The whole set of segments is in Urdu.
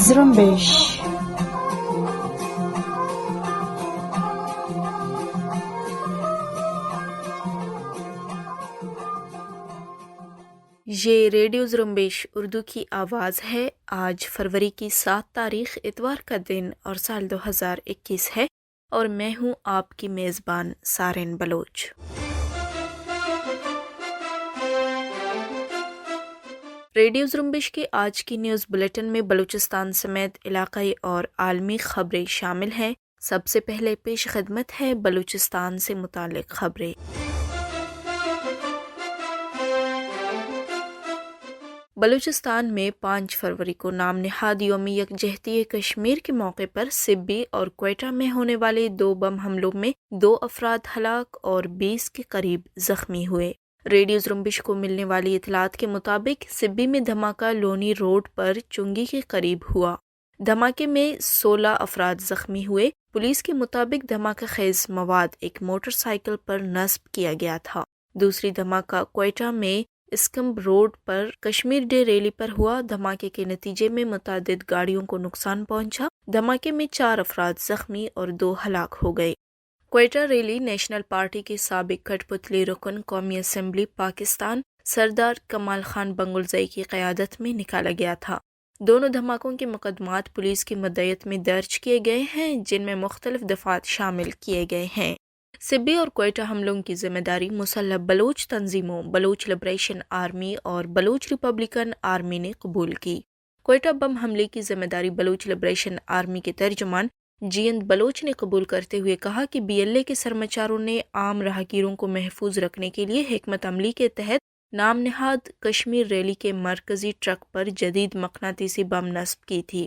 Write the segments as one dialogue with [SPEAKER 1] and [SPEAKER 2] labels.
[SPEAKER 1] زرمبش
[SPEAKER 2] یہ ریڈیو زرمبش اردو کی آواز ہے۔ آج فروری کی 7 تاریخ اتوار کا دن اور سال 2021 ہے، اور میں ہوں آپ کی میزبان سارن بلوچ۔ ریڈیو زرمبش کے آج کی نیوز بلیٹن میں بلوچستان سمیت علاقائی اور عالمی خبریں شامل ہیں۔ سب سے پہلے پیش خدمت ہے بلوچستان سے متعلق خبریں۔ بلوچستان میں 5 فروری کو نام نہاد یوم یکجہتی کشمیر کے موقع پر سبی اور کوئٹہ میں ہونے والے 2 بم حملوں میں 2 افراد ہلاک اور 20 کے قریب زخمی ہوئے۔ ریڈیو زرمبش کو ملنے والی اطلاعات کے مطابق سبی میں دھماکہ لونی روڈ پر چنگی کے قریب ہوا۔ دھماکے میں 16 افراد زخمی ہوئے۔ پولیس کے مطابق دھماکہ خیز مواد ایک موٹر سائیکل پر نصب کیا گیا تھا۔ دوسری دھماکہ کوئٹہ میں اسکمب روڈ پر کشمیر ڈے ریلی پر ہوا۔ دھماکے کے نتیجے میں متعدد گاڑیوں کو نقصان پہنچا۔ دھماکے میں 4 افراد زخمی اور 2 ہلاک ہو گئے۔ کوئٹہ ریلی نیشنل پارٹی کے سابق کٹھ پتلی رکن قومی اسمبلی پاکستان سردار کمال خان بنگلزئی کی قیادت میں نکالا گیا تھا۔ دونوں دھماکوں کے مقدمات پولیس کی مدعیت میں درج کیے گئے ہیں، جن میں مختلف دفعات شامل کیے گئے ہیں۔ سبی اور کوئٹہ حملوں کی ذمہ داری مسلح بلوچ تنظیموں بلوچ لبریشن آرمی اور بلوچ ریپبلکن آرمی نے قبول کی۔ کوئٹہ بم حملے کی ذمہ داری بلوچ لبریشن آرمی کے ترجمان جینت بلوچ نے قبول کرتے ہوئے کہا کہ BLA کے سرمچاروں نے عام راہگیروں کو محفوظ رکھنے کے لیے حکمت عملی کے تحت نام نہاد کشمیر ریلی کے مرکزی ٹرک پر جدید مقناطیسی بم نصب کی تھی۔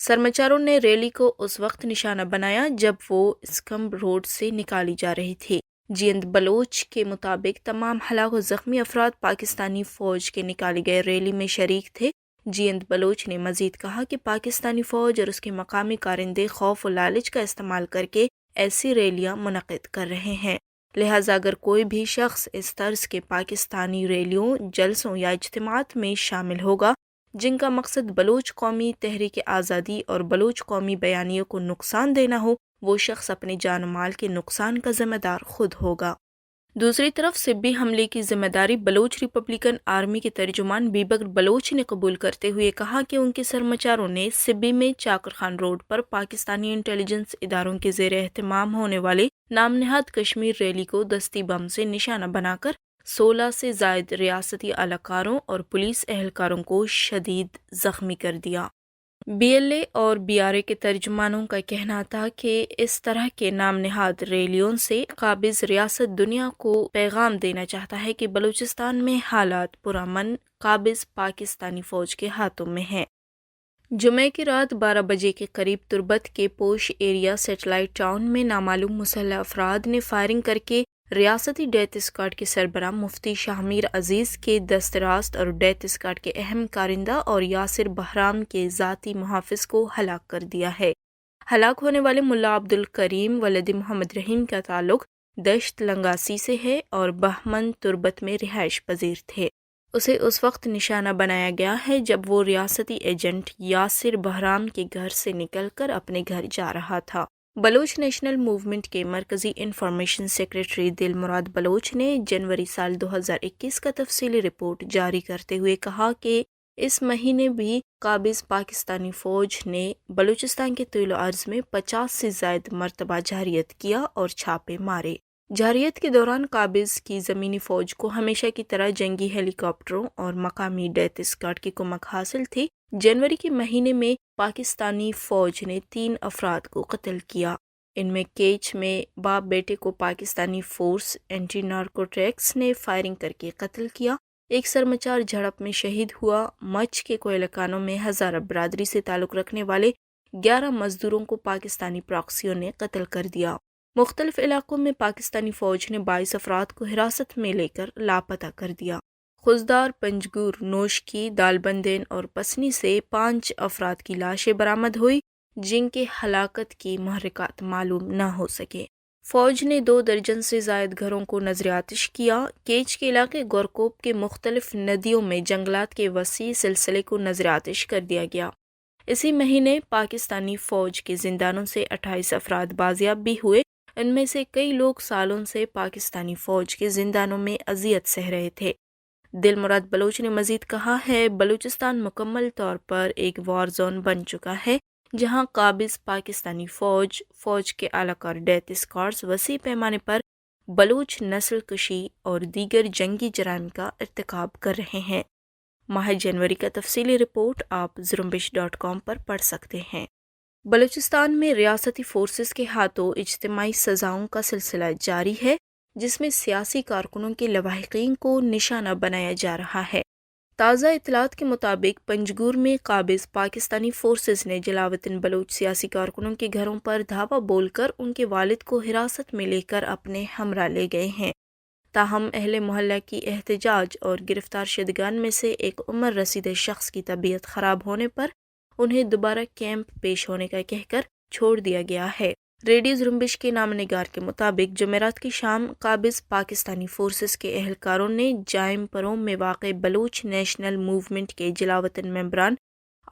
[SPEAKER 2] سرمچاروں نے ریلی کو اس وقت نشانہ بنایا جب وہ اسکمب روڈ سے نکالی جا رہی تھی۔ جینت بلوچ کے مطابق تمام ہلاک و زخمی افراد پاکستانی فوج کے نکالے گئے ریلی میں شریک تھے۔ جینت بلوچ نے مزید کہا کہ پاکستانی فوج اور اس کے مقامی کارندے خوف و لالچ کا استعمال کر کے ایسی ریلیاں منعقد کر رہے ہیں، لہٰذا اگر کوئی بھی شخص اس طرز کے پاکستانی ریلیوں، جلسوں یا اجتماعات میں شامل ہوگا جن کا مقصد بلوچ قومی تحریک آزادی اور بلوچ قومی بیانیے کو نقصان دینا ہو، وہ شخص اپنے جان و مال کے نقصان کا ذمہ دار خود ہوگا۔ دوسری طرف سبی حملے کی ذمہ داری بلوچ ریپبلکن آرمی کے ترجمان بیبکر بلوچ نے قبول کرتے ہوئے کہا کہ ان کے سرمچاروں نے سبی میں چاکر خان روڈ پر پاکستانی انٹیلیجنس اداروں کے زیر اہتمام ہونے والے نام نہاد کشمیر ریلی کو دستی بم سے نشانہ بنا کر 16 سے زائد ریاستی اہلکاروں اور پولیس اہلکاروں کو شدید زخمی کر دیا۔ BLA اور BRA کے ترجمانوں کا کہنا تھا کہ اس طرح کے نام نہاد ریلیوں سے قابض ریاست دنیا کو پیغام دینا چاہتا ہے کہ بلوچستان میں حالات پرامن قابض پاکستانی فوج کے ہاتھوں میں ہیں۔ جمعہ کی رات 12 بجے کے قریب تربت کے پوش ایریا سیٹلائٹ ٹاؤن میں نامعلوم مسلح افراد نے فائرنگ کر کے ریاستی ڈیتھ اسکواڈ کے سربراہ مفتی شاہ میر عزیز کے دست راست اور ڈیتھ اسکواڈ کے اہم کارندہ اور یاسر بہرام کے ذاتی محافظ کو ہلاک کر دیا ہے۔ ہلاک ہونے والے ملا عبد الکریم ولد محمد رحیم کا تعلق دشت لنگاسی سے ہے اور بہمن تربت میں رہائش پذیر تھے۔ اسے اس وقت نشانہ بنایا گیا ہے جب وہ ریاستی ایجنٹ یاسر بہرام کے گھر سے نکل کر اپنے گھر جا رہا تھا۔ بلوچ نیشنل موومنٹ کے مرکزی انفارمیشن سیکریٹری دل مراد بلوچ نے جنوری سال 2021 کا تفصیلی رپورٹ جاری کرتے ہوئے کہا کہ اس مہینے بھی قابض پاکستانی فوج نے بلوچستان کے طول و عرض میں 50 سے زائد مرتبہ جارحیت کیا اور چھاپے مارے۔ جارحیت کے دوران قابض کی زمینی فوج کو ہمیشہ کی طرح جنگی ہیلی کاپٹروں اور مقامی ڈیتھ اسکواڈ کی کمک حاصل تھی۔ جنوری کے مہینے میں پاکستانی فوج نے 3 افراد کو قتل کیا۔ ان میں کیچ میں باپ بیٹے کو پاکستانی فورس اینٹی نارکوٹکس نے فائرنگ کر کے قتل کیا۔ ایک سرمچار جھڑپ میں شہید ہوا۔ مچھ کے کوئلہ کانوں میں ہزارہ برادری سے تعلق رکھنے والے 11 مزدوروں کو پاکستانی پراکسیوں نے قتل کر دیا۔ مختلف علاقوں میں پاکستانی فوج نے 22 افراد کو حراست میں لے کر لاپتہ کر دیا۔ خزدار، پنجگور، نوشکی، دالبندین اور پسنی سے 5 افراد کی لاشیں برآمد ہوئی جن کے ہلاکت کی محرکات معلوم نہ ہو سکے۔ فوج نے 2 درجن سے زائد گھروں کو نظر آتش کیا۔ کیچ کے علاقے گورکوپ کے مختلف ندیوں میں جنگلات کے وسیع سلسلے کو نظر آتش کر دیا گیا۔ اسی مہینے پاکستانی فوج کے زندانوں سے 28 افراد بازیاب بھی ہوئے۔ ان میں سے کئی لوگ سالوں سے پاکستانی فوج کے زندانوں میں اذیت سہ رہے تھے۔ دلمراد بلوچ نے مزید کہا ہے، بلوچستان مکمل طور پر ایک وار زون بن چکا ہے، جہاں قابض پاکستانی فوج کے اعلی کار ڈیتھ اسکواڈز وسیع پیمانے پر بلوچ نسل کشی اور دیگر جنگی جرائم کا ارتکاب کر رہے ہیں۔ ماہ جنوری کا تفصیلی رپورٹ آپ زرمبش.com پر پڑھ سکتے ہیں۔ بلوچستان میں ریاستی فورسز کے ہاتھوں اجتماعی سزاؤں کا سلسلہ جاری ہے، جس میں سیاسی کارکنوں کے لواحقین کو نشانہ بنایا جا رہا ہے۔ تازہ اطلاعات کے مطابق پنجگور میں قابض پاکستانی فورسز نے جلاوطن بلوچ سیاسی کارکنوں کے گھروں پر دھاوا بول کر ان کے والد کو حراست میں لے کر اپنے ہمراہ لے گئے ہیں۔ تاہم اہل محلہ کی احتجاج اور گرفتار شدگان میں سے ایک عمر رسیدہ شخص کی طبیعت خراب ہونے پر انہیں دوبارہ کیمپ پیش ہونے کا کہہ کر چھوڑ دیا گیا ہے۔ ریڈیو زرمبش کے نامہ نگار کے مطابق جمعرات کی شام قابض پاکستانی فورسز کے اہلکاروں نے جائم پروم میں واقع بلوچ نیشنل موومنٹ کے جلاوطن ممبران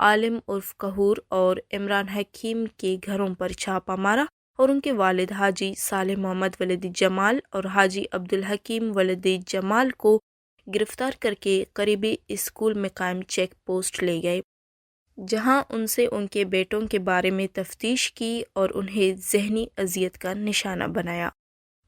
[SPEAKER 2] عالم عرف کہور اور عمران حکیم کے گھروں پر چھاپہ مارا اور ان کے والد حاجی صالح محمد ولد جمال اور حاجی عبدالحکیم ولد جمال کو گرفتار کر کے قریبی اسکول میں قائم چیک پوسٹ لے گئے، جہاں ان سے ان کے بیٹوں کے بارے میں تفتیش کی اور انہیں ذہنی اذیت کا نشانہ بنایا۔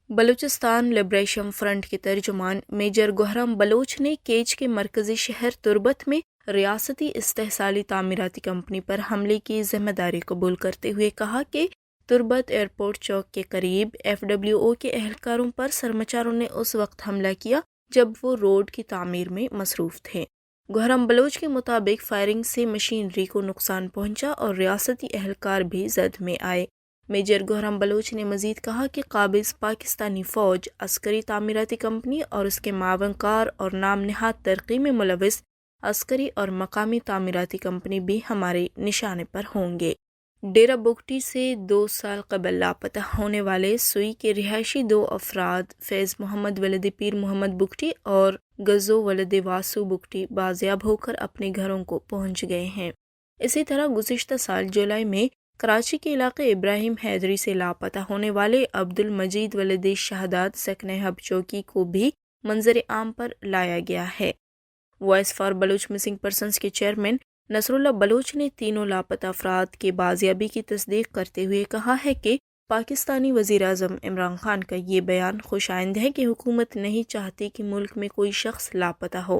[SPEAKER 2] بلوچستان لبریشن فرنٹ کے ترجمان میجر گوہرام بلوچ نے کیچ کے مرکزی شہر تربت میں ریاستی استحصالی تعمیراتی کمپنی پر حملے کی ذمہ داری قبول کرتے ہوئے کہا کہ تربت ایئرپورٹ چوک کے قریب FWO کے اہلکاروں پر سرمچاروں نے اس وقت حملہ کیا جب وہ روڈ کی تعمیر میں مصروف تھے۔ گوہرام بلوچ کے مطابق فائرنگ سے مشینری کو نقصان پہنچا اور ریاستی اہلکار بھی زد میں آئے۔ میجر گوہرام بلوچ نے مزید کہا کہ قابض پاکستانی فوج، عسکری تعمیراتی کمپنی اور اس کے معاون کار اور نام نہاد ترقی میں ملوث عسکری اور مقامی تعمیراتی کمپنی بھی ہمارے نشانے پر ہوں گے۔ ڈیرہ بگٹی سے 2 سال قبل لاپتہ ہونے والے سوئی کے رہائشی 2 افراد فیض محمد ولد پیر محمد بگٹی اور گزو ولد واسو بگٹی بازیاب ہو کر اپنے گھروں کو پہنچ گئے ہیں۔ اسی طرح گزشتہ سال جولائی میں کراچی کے علاقے ابراہیم حیدری سے لاپتہ ہونے والے عبد المجید ولد شہداد سکنہ ہب چوکی کو بھی منظر عام پر لایا گیا ہے۔ Voice for Baloch Missing Persons کے چیئرمین نصر اللہ بلوچ نے تینوں لاپتہ افراد کے بازیابی کی تصدیق کرتے ہوئے کہا ہے کہ پاکستانی وزیر اعظم عمران خان کا یہ بیان خوش آئند ہے کہ حکومت نہیں چاہتی کہ ملک میں کوئی شخص لاپتہ ہو،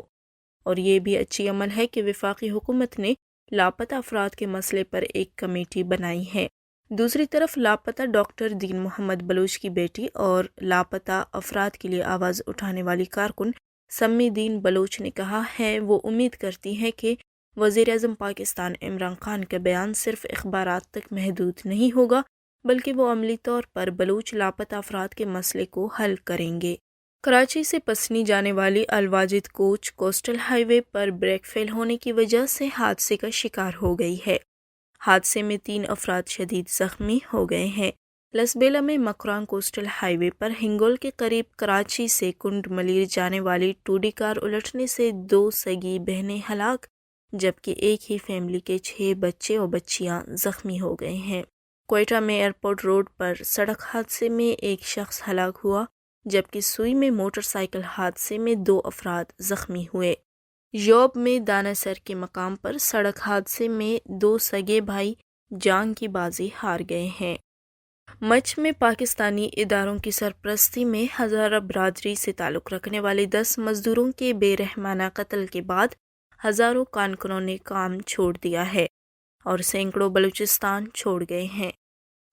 [SPEAKER 2] اور یہ بھی اچھی عمل ہے کہ وفاقی حکومت نے لاپتہ افراد کے مسئلے پر ایک کمیٹی بنائی ہے۔ دوسری طرف لاپتہ ڈاکٹر دین محمد بلوچ کی بیٹی اور لاپتہ افراد کے لیے آواز اٹھانے والی کارکن سمی دین بلوچ نے کہا ہے وہ امید کرتی ہیں کہ وزیر اعظم پاکستان عمران خان کا بیان صرف اخبارات تک محدود نہیں ہوگا، بلکہ وہ عملی طور پر بلوچ لاپتہ افراد کے مسئلے کو حل کریں گے۔ کراچی سے پسنی جانے والی الواجد کوچ کوسٹل ہائی وے پر بریک فیل ہونے کی وجہ سے حادثے کا شکار ہو گئی ہے۔ حادثے میں 3 افراد شدید زخمی ہو گئے ہیں۔ لسبیلا میں مکران کوسٹل ہائی وے پر ہنگول کے قریب کراچی سے کنڈ ملیر جانے والی ٹوڈی کار الٹنے سے 2 سگی بہنیں ہلاک، جبکہ ایک ہی فیملی کے 6 بچے اور بچیاں زخمی ہو گئے ہیں۔ کوئٹہ میں ایئرپورٹ روڈ پر سڑک حادثے میں ایک شخص ہلاک ہوا، جبکہ سوئی میں موٹر سائیکل حادثے میں 2 افراد زخمی ہوئے۔ یوب میں دانہ سر کے مقام پر سڑک حادثے میں 2 سگے بھائی جان کی بازی ہار گئے ہیں۔ مچھ میں پاکستانی اداروں کی سرپرستی میں ہزارہ برادری سے تعلق رکھنے والے 10 مزدوروں کے بے رحمانہ قتل کے بعد ہزاروں کارکنوں نے کام چھوڑ دیا ہے اور سینکڑوں بلوچستان چھوڑ گئے ہیں۔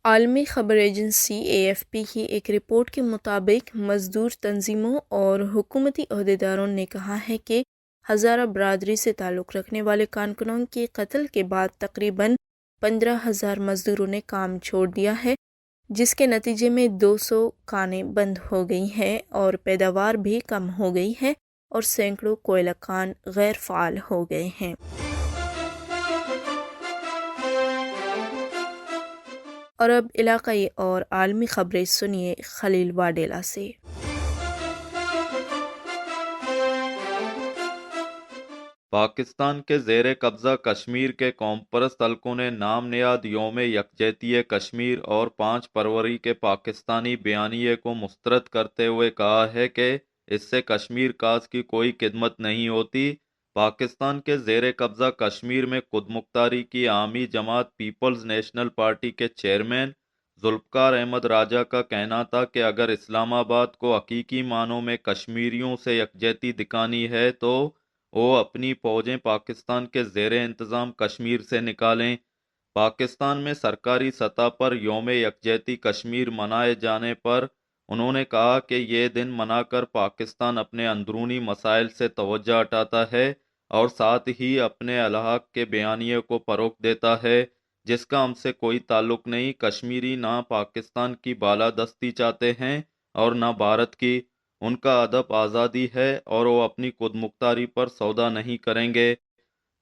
[SPEAKER 2] عالمی خبر ایجنسی AFP کی ایک رپورٹ کے مطابق مزدور تنظیموں اور حکومتی عہدیداروں نے کہا ہے کہ ہزارہ برادری سے تعلق رکھنے والے کارکنوں کے قتل کے بعد تقریباً 15,000 مزدوروں نے کام چھوڑ دیا ہے، جس کے نتیجے میں 200 کانیں بند ہو گئی ہیں اور پیداوار بھی کم ہو گئی ہے اور سینکڑوں کوئلہ کان غیر فعال ہو گئے ہیں۔ اور اب علاقائی اور عالمی خبریں سنیے خلیل واڈیلا سے۔
[SPEAKER 1] پاکستان کے زیر قبضہ کشمیر کے قوم پرست حلقوں نے نام نہاد یوم یکجہتی کشمیر اور 5 فروری کے پاکستانی بیانیے کو مسترد کرتے ہوئے کہا ہے کہ اس سے کشمیر کاز کی کوئی خدمت نہیں ہوتی۔ پاکستان کے زیر قبضہ کشمیر میں خود مختاری کی عوامی جماعت پیپلز نیشنل پارٹی کے چیئرمین ذوالفقار احمد راجہ کا کہنا تھا کہ اگر اسلام آباد کو حقیقی معنوں میں کشمیریوں سے یکجہتی دکھانی ہے تو وہ اپنی فوجیں پاکستان کے زیر انتظام کشمیر سے نکالیں۔ پاکستان میں سرکاری سطح پر یوم یکجہتی کشمیر منائے جانے پر انہوں نے کہا کہ یہ دن منا کر پاکستان اپنے اندرونی مسائل سے توجہ ہٹاتا ہے اور ساتھ ہی اپنے الحاق کے بیانیے کو فروغ دیتا ہے جس کا ہم سے کوئی تعلق نہیں۔ کشمیری نہ پاکستان کی بالادستی چاہتے ہیں اور نہ بھارت کی، ان کا ادب آزادی ہے اور وہ اپنی خود مختاری پر سودا نہیں کریں گے۔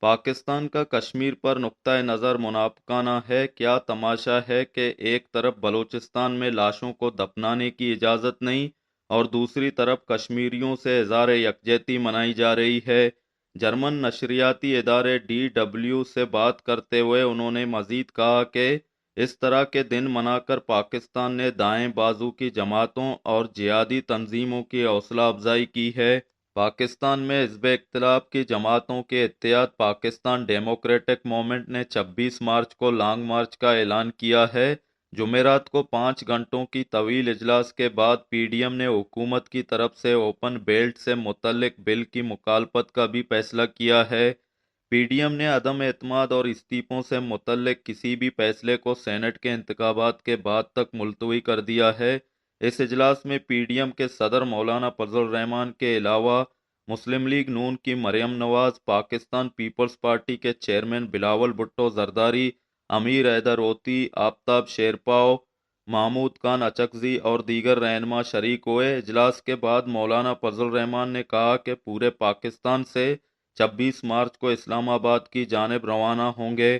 [SPEAKER 1] پاکستان کا کشمیر پر نقطہ نظر منافقانہ ہے۔ کیا تماشا ہے کہ ایک طرف بلوچستان میں لاشوں کو دفنانے کی اجازت نہیں اور دوسری طرف کشمیریوں سے اظہار یکجہتی منائی جا رہی ہے۔ جرمن نشریاتی ادارے DW سے بات کرتے ہوئے انہوں نے مزید کہا کہ اس طرح کے دن منا کر پاکستان نے دائیں بازو کی جماعتوں اور جہادی تنظیموں کی حوصلہ افزائی کی ہے۔ پاکستان میں حزب اختلاف کی جماعتوں کے اتحاد پاکستان ڈیموکریٹک موومنٹ نے 26 مارچ کو لانگ مارچ کا اعلان کیا ہے۔ جمعرات کو 5 گھنٹوں کی طویل اجلاس کے بعد PDM نے حکومت کی طرف سے اوپن بیلٹ سے متعلق بل کی مخالفت کا بھی فیصلہ کیا ہے۔ PDM نے عدم اعتماد اور استعفوں سے متعلق کسی بھی فیصلے کو سینٹ کے انتخابات کے بعد تک ملتوی کر دیا ہے۔ اس اجلاس میں PDM کے صدر مولانا فضل الرحمان کے علاوہ مسلم لیگ نون کی مریم نواز، پاکستان پیپلز پارٹی کے چیئرمین بلاول بھٹو زرداری، امیر حیدر اوتی، آفتاب شیرپاؤ، محمود خان اچکزئی اور دیگر رہنما شریک ہوئے۔ اجلاس کے بعد مولانا فضل الرحمان نے کہا کہ پورے پاکستان سے 26 مارچ کو اسلام آباد کی جانب روانہ ہوں گے۔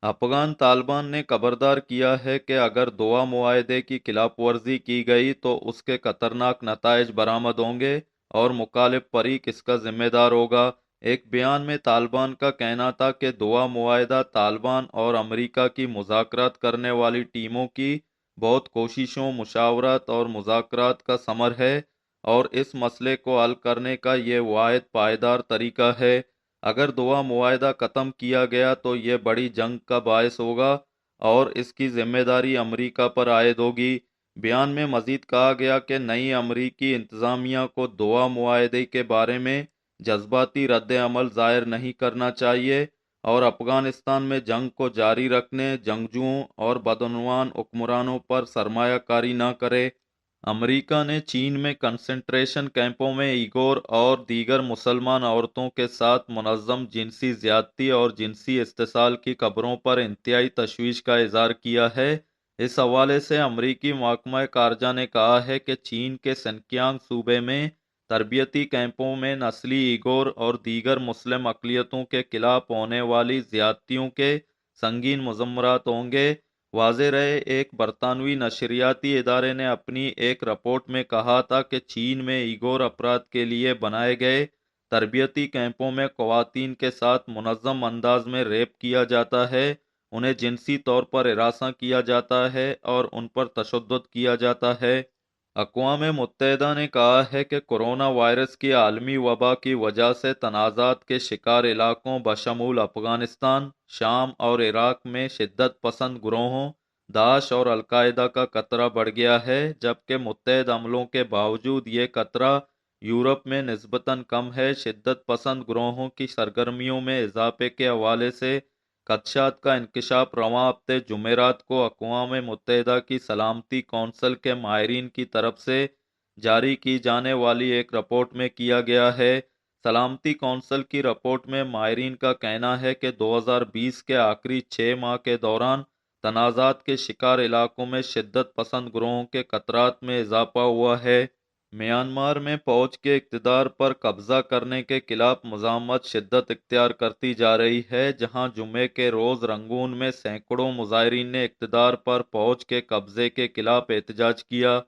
[SPEAKER 1] افغان طالبان نے خبردار کیا ہے کہ اگر دوا معاہدے کی خلاف ورزی کی گئی تو اس کے خطرناک نتائج برآمد ہوں گے اور مخالف فریق اس کا ذمہ دار ہوگا۔ ایک بیان میں طالبان کا کہنا تھا کہ دوا معاہدہ طالبان اور امریکہ کی مذاکرات کرنے والی ٹیموں کی بہت کوششوں، مشاورت اور مذاکرات کا ثمر ہے اور اس مسئلے کو حل کرنے کا یہ واحد پائیدار طریقہ ہے۔ اگر دوا معاہدہ ختم کیا گیا تو یہ بڑی جنگ کا باعث ہوگا اور اس کی ذمہ داری امریکہ پر عائد ہوگی۔ بیان میں مزید کہا گیا کہ نئی امریکی انتظامیہ کو دوا معاہدے کے بارے میں جذباتی رد عمل ظاہر نہیں کرنا چاہیے اور افغانستان میں جنگ کو جاری رکھنے، جنگجوؤں اور بدعنوان حکمرانوں پر سرمایہ کاری نہ کرے۔ امریکہ نے چین میں کنسنٹریشن کیمپوں میں ایغور اور دیگر مسلمان عورتوں کے ساتھ منظم جنسی زیادتی اور جنسی استحصال کی خبروں پر انتہائی تشویش کا اظہار کیا ہے۔ اس حوالے سے امریکی محکمہ خارجہ نے کہا ہے کہ چین کے سنکیانگ صوبے میں تربیتی کیمپوں میں نسلی ایغور اور دیگر مسلم اقلیتوں کے خلاف ہونے والی زیادتیوں کے سنگین مضمرات ہوں گے۔ واضح رہے، ایک برطانوی نشریاتی ادارے نے اپنی ایک رپورٹ میں کہا تھا کہ چین میں ایغور افراد کے لیے بنائے گئے تربیتی کیمپوں میں خواتین کے ساتھ منظم انداز میں ریپ کیا جاتا ہے، انہیں جنسی طور پر ہراساں کیا جاتا ہے اور ان پر تشدد کیا جاتا ہے۔ اقوام متحدہ نے کہا ہے کہ کورونا وائرس کی عالمی وبا کی وجہ سے تنازعات کے شکار علاقوں بشمول افغانستان، شام اور عراق میں شدت پسند گروہوں داعش اور القاعدہ کا خطرہ بڑھ گیا ہے، جبکہ متحد عملوں کے باوجود یہ خطرہ یورپ میں نسبتاً کم ہے۔ شدت پسند گروہوں کی سرگرمیوں میں اضافے کے حوالے سے خدشات کا انکشاف رواں ہفتے جمعرات کو اقوام متحدہ کی سلامتی کونسل کے ماہرین کی طرف سے جاری کی جانے والی ایک رپورٹ میں کیا گیا ہے۔ سلامتی کونسل کی رپورٹ میں ماہرین کا کہنا ہے کہ 2020 کے آخری 6 ماہ کے دوران تنازعات کے شکار علاقوں میں شدت پسند گروہوں کے خطرات میں اضافہ ہوا ہے۔ میانمار میں فوج کے اقتدار پر قبضہ کرنے کے خلاف مزاحمت شدت اختیار کرتی جا رہی ہے، جہاں جمعے کے روز رنگون میں سینکڑوں مظاہرین نے اقتدار پر فوج کے قبضے کے خلاف احتجاج کیا۔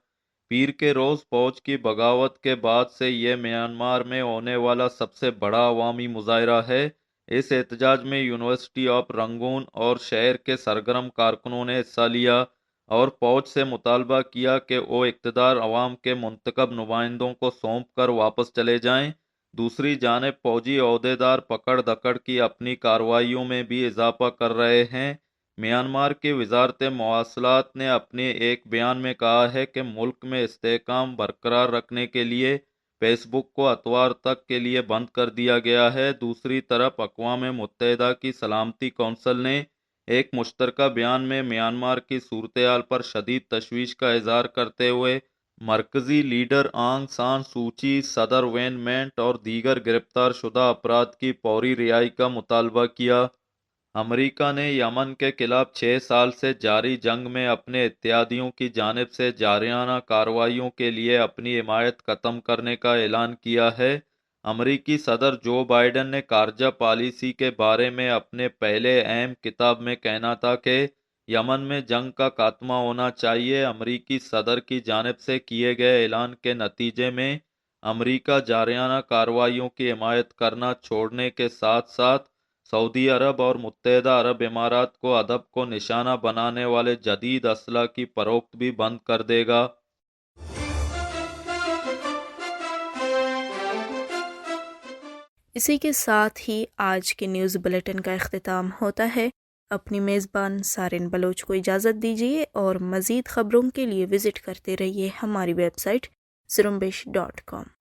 [SPEAKER 1] پیر کے روز فوج کی بغاوت کے بعد سے یہ میانمار میں ہونے والا سب سے بڑا عوامی مظاہرہ ہے۔ اس احتجاج میں یونیورسٹی آف رنگون اور شہر کے سرگرم کارکنوں نے حصہ لیا اور فوج سے مطالبہ کیا کہ وہ اقتدار عوام کے منتخب نمائندوں کو سونپ کر واپس چلے جائیں۔ دوسری جانب فوجی عہدیدار پکڑ دکڑ کی اپنی کارروائیوں میں بھی اضافہ کر رہے ہیں۔ میانمار کی وزارت مواصلات نے اپنے ایک بیان میں کہا ہے کہ ملک میں استحکام برقرار رکھنے کے لیے فیس بک کو اتوار تک کے لیے بند کر دیا گیا ہے۔ دوسری طرف اقوام متحدہ کی سلامتی کونسل نے ایک مشترکہ بیان میں میانمار کی صورتحال پر شدید تشویش کا اظہار کرتے ہوئے مرکزی لیڈر آنگ سان سوچی، صدر وین منٹ اور دیگر گرفتار شدہ افراد کی فوری رہائی کا مطالبہ کیا۔ امریکہ نے یمن کے خلاف 6 سال سے جاری جنگ میں اپنے اتحادیوں کی جانب سے جارحانہ کارروائیوں کے لیے اپنی حمایت ختم کرنے کا اعلان کیا ہے۔ امریکی صدر جو بائیڈن نے خارجہ پالیسی کے بارے میں اپنے پہلے اہم خطاب میں کہنا تھا کہ یمن میں جنگ کا خاتمہ ہونا چاہیے۔ امریکی صدر کی جانب سے کیے گئے اعلان کے نتیجے میں امریکہ جارحانہ کارروائیوں کی حمایت کرنا چھوڑنے کے ساتھ ساتھ سعودی عرب اور متحدہ عرب امارات کو ادب کو نشانہ بنانے والے جدید اسلحہ کی فروخت بھی بند کر دے گا۔
[SPEAKER 2] اسی کے ساتھ ہی آج کے نیوز بلیٹن کا اختتام ہوتا ہے۔ اپنی میزبان سارن بلوچ کو اجازت دیجیے اور مزید خبروں کے لیے وزٹ کرتے رہیے ہماری ویب سائٹ زرمبش.com۔